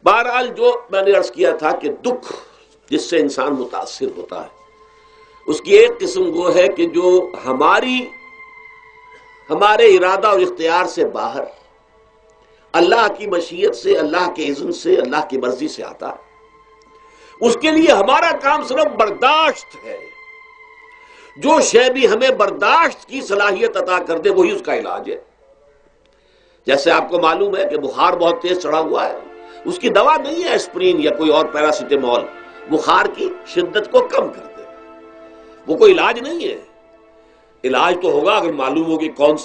بہرحال جو میں نے عرض کیا تھا کہ دکھ جس سے انسان متاثر ہوتا ہے اس کی ایک قسم وہ ہے کہ جو ہمارے ارادہ اور اختیار سے باہر اللہ کی مشیت سے، اللہ کے اذن سے، اللہ کی مرضی سے آتا ہے. اس کے لیے ہمارا کام صرف برداشت ہے. جو شے بھی ہمیں برداشت کی صلاحیت عطا کر دے وہی اس کا علاج ہے. جیسے آپ کو معلوم ہے کہ بخار بہت تیز چڑھا ہوا ہے، اس کی دوا نہیں ہے اسپرین یا کوئی اور پیراسیٹامول، بخار کی شدت کو کم کر دے، وہ کوئی علاج نہیں ہے. علاج تو ہوگا اگر معلوم ہو کہ کون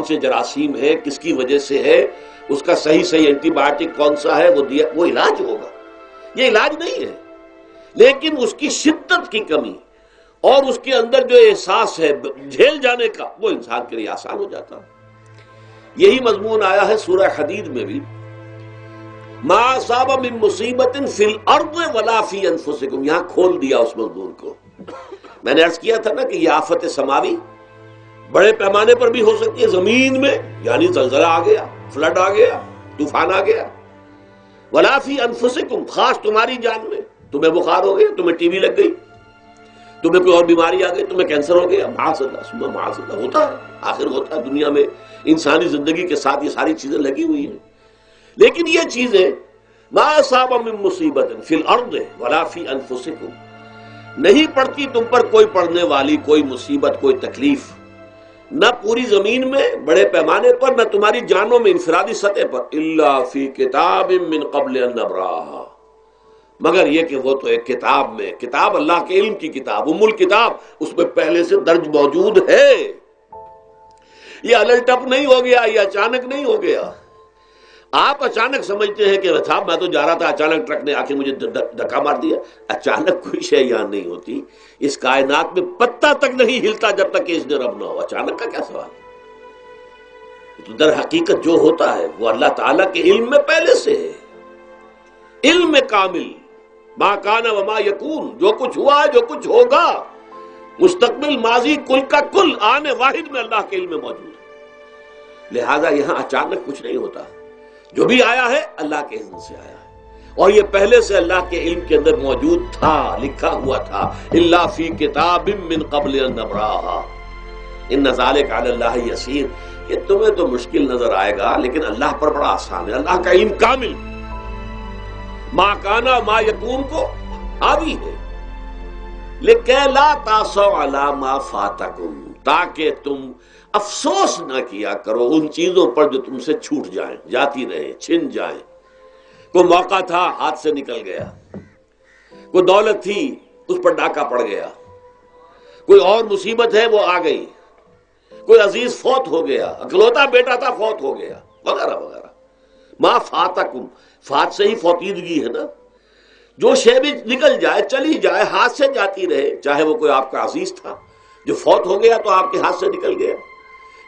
سے جراثیم ہے، کس کی وجہ سے ہے، اس کا صحیح اینٹی بایوٹک کون سا ہے، وہ علاج ہوگا. یہ علاج نہیں ہے. لیکن اس کی شدت کی کمی اور اس کے اندر جو احساس ہے جھیل جانے کا، وہ انسان کے لیے آسان ہو جاتا. یہی مضمون آیا ہے سورہ حدید میں بھی، ما اصاب من مصیبت فی الارض ولا فی انفسکم. یہاں کھول دیا اس مضمون کو. میں نے عرض کیا تھا نا کہ یہ آفت سماوی بڑے پیمانے پر بھی ہو سکتی ہے، زمین میں یعنی زلزلہ آ گیا، فلڈ آ گیا، طوفان آ گیا. ولا فی انفسکم، خاص تمہاری جان میں. تمہیں بخار ہو گیا، تمہیں ٹی وی لگ گئی، تمہیں کوئی اور بیماری آ گئی، تمہیں کینسر ہو گیا، معاذ اللہ ثم معاذ اللہ. ہوتا ہے، آخر ہوتا ہے. دنیا میں انسانی زندگی کے ساتھ یہ ساری چیزیں لگی ہوئی ہیں. لیکن یہ چیزیں ما اصاب من مصیبت فی الارض ولا فی انفسکم، نہیں پڑتی تم پر کوئی پڑنے والی کوئی مصیبت، کوئی تکلیف، نہ پوری زمین میں بڑے پیمانے پر، نہ تمہاری جانوں میں انفرادی سطح پر، الا فی کتاب من قبل ان نبراہا، مگر یہ کہ وہ تو ایک کتاب میں، کتاب اللہ کے علم کی کتاب، ام الکتاب، اس میں پہلے سے درج موجود ہے. یہ الل ٹپ نہیں ہو گیا، یہ اچانک نہیں ہو گیا. آپ اچانک سمجھتے ہیں کہ صاحب میں تو جا رہا تھا، اچانک ٹرک نے آ کے مجھے دھکا مار دیا. اچانک کوئی شے یہاں نہیں ہوتی. اس کائنات میں پتا تک نہیں ہلتا جب تک کہ اس نے رب نہ ہو. اچانک کا کیا سوال ہے؟ تو در حقیقت جو ہوتا ہے وہ اللہ تعالیٰ کے علم میں پہلے سے ہے. علم کامل، ما کان وما یکون، جو کچھ ہوا ہے، جو کچھ ہوگا، مستقبل، ماضی، کل کا کل آنے واحد میں اللہ کے علم میں موجود ہے. لہذا یہاں اچانک کچھ نہیں ہوتا. جو بھی آیا ہے اللہ کے اذن سے آیا ہے، اور یہ پہلے سے اللہ کے علم کے اندر موجود تھا، لکھا ہوا تھا. الا فی کتاب من قبل ان نبراہا ان ذلک علی اللہ یسیر. یہ تمہیں تو مشکل نظر آئے گا لیکن اللہ پر بڑا آسان ہے. اللہ کا علم کامل، ما کانا ما یکون کو حاوی ہے. لِكَيْ لَا تَأْسَوْا عَلَىٰ مَا فَاتَكُمْ، تاکہ تم افسوس نہ کیا کرو ان چیزوں پر جو تم سے چھوٹ جائیں، جاتی رہیں، چھن جائیں. کوئی موقع تھا ہاتھ سے نکل گیا، کوئی دولت تھی اس پر ڈاکہ پڑ گیا، کوئی اور مصیبت ہے وہ آ گئی، کوئی عزیز فوت ہو گیا، اکلوتا بیٹا تھا فوت ہو گیا، وغیرہ وغیرہ. ما فاتکم، فات سے ہی فوتیدگی ہے نا. جو شے بھی نکل جائے، چلی جائے، ہاتھ سے جاتی رہے، چاہے وہ کوئی آپ کا عزیز تھا جو فوت ہو گیا تو آپ کے ہاتھ سے نکل گیا،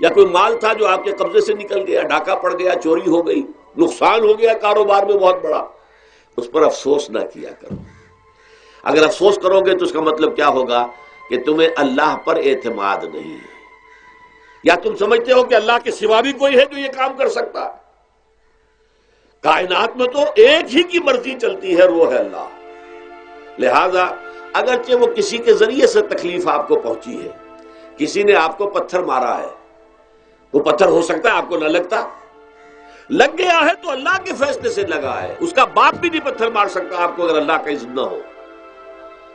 یا کوئی مال تھا جو آپ کے قبضے سے نکل گیا، ڈاکہ پڑ گیا، چوری ہو گئی، نقصان ہو گیا کاروبار میں بہت بڑا، اس پر افسوس نہ کیا کرو. اگر افسوس کرو گے تو اس کا مطلب کیا ہوگا کہ تمہیں اللہ پر اعتماد نہیں ہے، یا تم سمجھتے ہو کہ اللہ کے سوا بھی کوئی ہے جو یہ کام کر سکتا ہے. کائنات میں تو ایک ہی کی مرضی چلتی ہے، وہ ہے اللہ. لہذا اگرچہ وہ کسی کے ذریعے سے تکلیف آپ کو پہنچی ہے، کسی نے آپ کو پتھر مارا ہے، وہ پتھر ہو سکتا ہے آپ کو نہ لگتا، لگ گیا ہے تو اللہ کے فیصلے سے لگا ہے. اس کا باپ بھی نہیں پتھر مار سکتا آپ کو اگر اللہ کا اذن نہ ہو.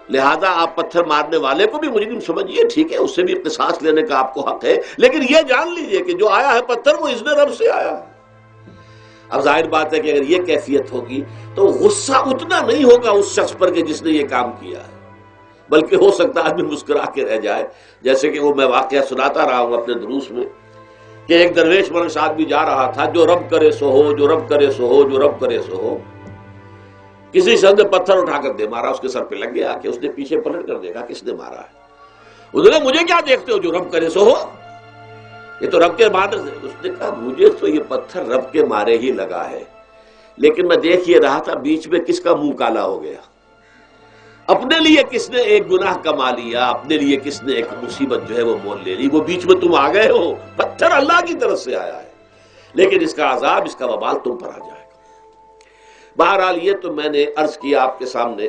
لہذا آپ پتھر مارنے والے کو بھی مجرم سمجھیے، ٹھیک ہے، اس سے بھی قصاص لینے کا آپ کو حق ہے، لیکن یہ جان لیجئے کہ جو آیا ہے پتھر وہ اذن رب سے آیا ہے. اب ظاہر بات ہے کہ اگر یہ کیفیت ہوگی تو غصہ اتنا نہیں ہوگا اس شخص پر کہ جس نے یہ کام کیا ہے، بلکہ ہو سکتا ہے آدمی مسکرا کے رہ جائے. جیسے کہ وہ میں واقعہ سناتا رہا ہوں اپنے دروس میں کہ ایک درویش مرش آدمی جا رہا تھا، جو رب کرے سو ہو، جو رب کرے سو ہو، جو رب کرے سو ہو. کسی شخص نے پتھر اٹھا کر دے مارا، اس کے سر پہ لگ گیا کہ اس نے پیچھے پلٹ کر دیکھا کس نے مارا ہے. انہوں نے مجھے کیا دیکھتے ہو، جو رب کرے سو ہو، یہ تو رب کے مارے سے. اس نے کہا مجھے تو یہ پتھر رب کے مارے ہی لگا ہے، لیکن میں دیکھ یہ رہا تھا بیچ میں کس کا منہ کالا ہو گیا، اپنے لیے کس نے ایک گناہ کما لیا، اپنے لیے کس نے ایک مصیبت جو ہے وہ مول لے لی. وہ بیچ میں تم آ گئے ہو، پتھر اللہ کی طرف سے آیا ہے، لیکن اس کا عذاب، اس کا وبال تم پر آ جائے گا. بہرحال یہ تو میں نے عرض کیا آپ کے سامنے،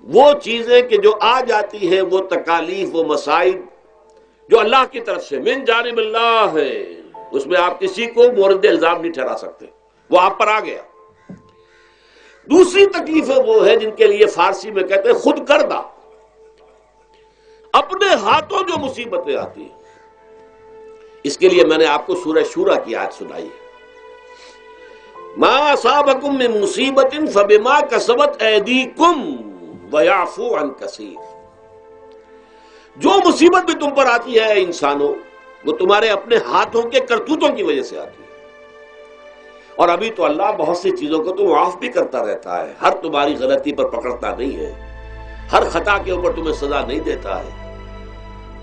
وہ چیزیں کہ جو آ جاتی ہیں، وہ تکالیف، وہ مصائب جو اللہ کی طرف سے من جانب اللہ ہے، اس میں آپ کسی کو مورد الزام نہیں ٹھہرا سکتے، وہ آپ پر آ گیا۔ دوسری تکلیفیں وہ ہیں جن کے لیے فارسی میں کہتے ہیں خود کردہ، اپنے ہاتھوں جو مصیبتیں آتی ہیں۔ اس کے لیے میں نے آپ کو سورہ شورى کی آیت سنائی ہے، ما اصابکم من مصیبت فبما کسبت ایدیکم ویعفو عن کثیر۔ جو مصیبت بھی تم پر آتی ہے انسانوں، وہ تمہارے اپنے ہاتھوں کے کرتوتوں کی وجہ سے آتی ہے۔ اور ابھی تو اللہ بہت سی چیزوں کو تو معاف بھی کرتا رہتا ہے، ہر تمہاری غلطی پر پکڑتا نہیں ہے، ہر خطا کے اوپر تمہیں سزا نہیں دیتا ہے،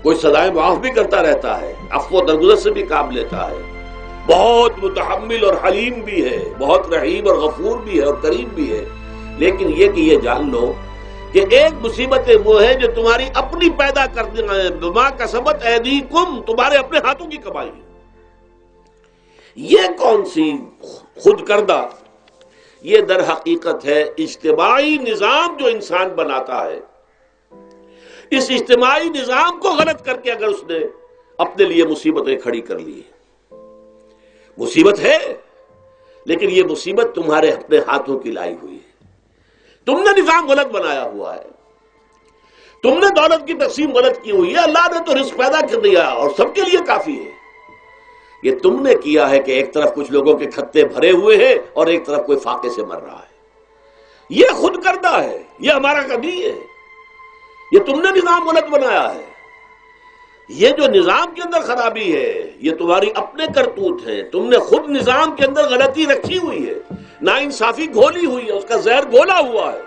کوئی سزائیں معاف بھی کرتا رہتا ہے، عفو و درگزر سے بھی کام لیتا ہے، بہت متحمل اور حلیم بھی ہے، بہت رحیم اور غفور بھی ہے اور کریم بھی ہے۔ لیکن یہ کہ یہ جان لو کہ ایک مصیبتیں وہ ہے جو تمہاری اپنی پیدا کر دینا ہے، بما کسبت ایدیکم، تمہارے اپنے ہاتھوں کی کمائی ہے۔ یہ کون سی خود کردہ؟ یہ در حقیقت ہے اجتماعی نظام جو انسان بناتا ہے۔ اس اجتماعی نظام کو غلط کر کے اگر اس نے اپنے لیے مصیبتیں کھڑی کر لی، مصیبت ہے لیکن یہ مصیبت تمہارے اپنے ہاتھوں کی لائی ہوئی ہے، تم نے نظام غلط بنایا ہوا ہے، تم نے دولت کی تقسیم غلط کی ہوئی ہے، اللہ نے تو رزق پیدا کر دیا اور سب کے لیے کافی ہے، یہ تم نے کیا ہے کہ ایک طرف کچھ لوگوں کے کھتے بھرے ہوئے ہیں اور ایک طرف کوئی فاقے سے مر رہا ہے۔ یہ خود کردہ ہے، یہ ہمارا کبھی ہے، یہ تم نے نظام غلط بنایا ہے۔ یہ جو نظام کے اندر خرابی ہے یہ تمہاری اپنے کرتوت ہیں، تم نے خود نظام کے اندر غلطی رکھی ہوئی ہے، ناانصافی گھولی ہوئی ہے، اس کا زہر گھولا ہوا ہے،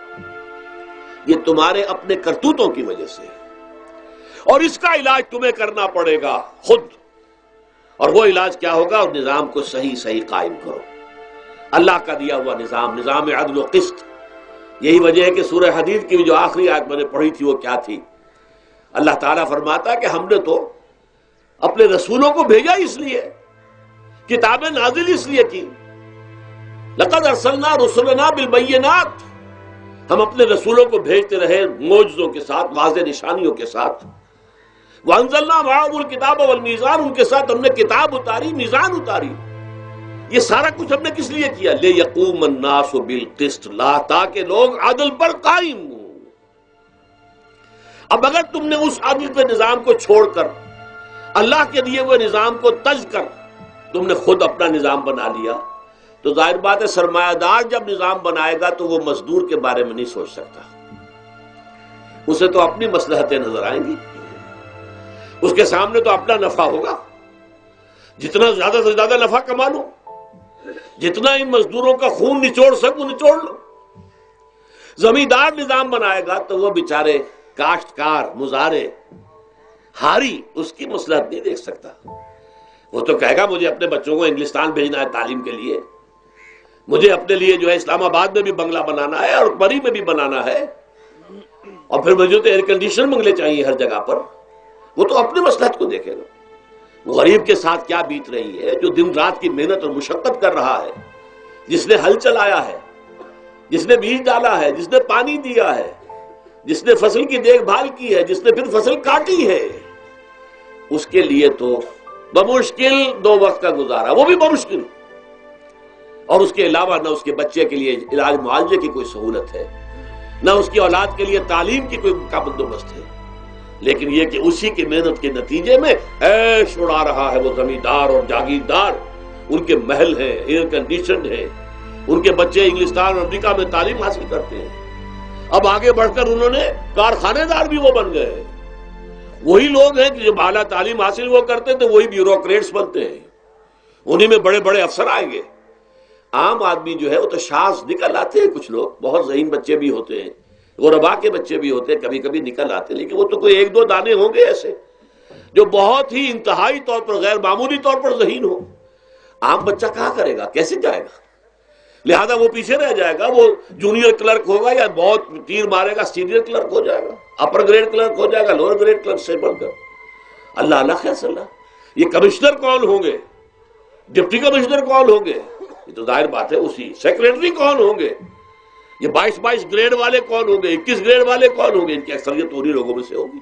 یہ تمہارے اپنے کرتوتوں کی وجہ سے، اور اس کا علاج تمہیں کرنا پڑے گا خود۔ اور وہ علاج کیا ہوگا؟ اور نظام کو صحیح قائم کرو، اللہ کا دیا ہوا نظام، نظام عدل و قسط۔ یہی وجہ ہے کہ سورہ حدید کی جو آخری آیت میں نے پڑھی تھی وہ کیا تھی؟ اللہ تعالیٰ فرماتا ہے کہ ہم نے تو اپنے رسولوں کو بھیجا اس لیے، کتابیں نازل اس لیے کی، لقد ارسلنا رسلنا بالبینات، ہم اپنے رسولوں کو بھیجتے رہے معجزوں کے ساتھ، واضح نشانیوں کے ساتھ، وانزلنا معهم الکتاب والمیزان، ان کے ساتھ ہم نے کتاب اتاری، میزان اتاری۔ یہ سارا کچھ ہم نے کس لیے کیا؟ لیقوم الناس بالقسط، تاکہ لوگ عدل پر قائم ہوں۔ اب اگر تم نے اس عدل کے نظام کو چھوڑ کر اللہ کے دیے ہوئے نظام کو تج کر تم نے خود اپنا نظام بنا لیا، تو ظاہر بات ہے سرمایہ دار جب نظام بنائے گا تو وہ مزدور کے بارے میں نہیں سوچ سکتا، اسے تو اپنی مصلحتیں نظر آئیں گی، اس کے سامنے تو اپنا نفع ہوگا، جتنا زیادہ سے زیادہ نفع کما لو، جتنا ان مزدوروں کا خون نچوڑ سکوں نچوڑ لو۔ زمیندار نظام بنائے گا تو وہ بیچارے کاشتکار، مزارع، ہاری اس کی مصلحت نہیں دیکھ سکتا، وہ تو کہے گا مجھے اپنے بچوں کو انگلستان بھیجنا ہے تعلیم کے لیے، مجھے اپنے لیے جو ہے اسلام آباد میں بھی بنگلہ بنانا ہے اور بری میں بھی بنانا ہے، اور پھر مجھے تو ایئر کنڈیشن بنگلے چاہیے ہر جگہ پر، وہ تو اپنے مصلحت کو دیکھے گا۔ وہ غریب کے ساتھ کیا بیت رہی ہے جو دن رات کی محنت اور مشقت کر رہا ہے، جس نے ہل چلایا ہے، جس نے بیج ڈالا ہے، جس نے پانی دیا ہے، جس نے فصل کی دیکھ بھال کی ہے، جس نے پھر فصل کاٹی ہے، اس کے لیے تو بمشکل 2 وقت کا گزارا، وہ بھی بمشکل، اور اس کے علاوہ نہ اس کے بچے کے لیے علاج معالجے کی کوئی سہولت ہے، نہ اس کی اولاد کے لیے تعلیم کی کوئی کا بندوبست ہے، لیکن یہ کہ اسی کی محنت کے نتیجے میں عیش اڑا رہا ہے وہ زمیندار اور جاگیردار، ان کے محل ہیں، ایئر کنڈیشن ہے، ان کے بچے انگلستان اور امریکہ میں تعلیم حاصل کرتے ہیں، اب آگے بڑھ کر انہوں نے کارخانے دار بھی وہ بن گئے، وہی لوگ ہیں کہ جو اعلیٰ تعلیم حاصل وہ کرتے تھے وہی بیوروکریٹس بنتے ہیں، انہی میں بڑے بڑے افسر آئیں گے۔ عام آدمی جو ہے وہ تو شاذ نکل آتے ہیں، کچھ لوگ بہت ذہین بچے بھی ہوتے ہیں، غربا کے بچے بھی ہوتے ہیں، کبھی کبھی نکل آتے ہیں، لیکن وہ تو کوئی 1-2 دانے ہوں گے ایسے جو بہت ہی انتہائی طور پر غیر معمولی طور پر ذہین ہو۔ عام بچہ کہاں کرے گا، کیسے جائے گا؟ لہذا وہ پیچھے رہ جائے گا، وہ جونیئر کلرک ہوگا یا بہت تیر مارے گا سینئر کلرک ہو جائے گا، اپر گریڈ کلرک ہو جائے گا، لوور گریڈ کلرک سے بڑھ کر اللہ خیر صلی اللہ۔ یہ کمشنر کون ہوں گے، ڈپٹی کمشنر کون ہوں گے، یہ تو ظاہر بات ہے. اسی سیکریٹری کون ہوں گے؟ یہ 22 گریڈ والے کون ہوں گے؟ 21 گریڈ والے کون ہوں گے؟ ان کی اکثریت انہی لوگوں میں سے ہوگی.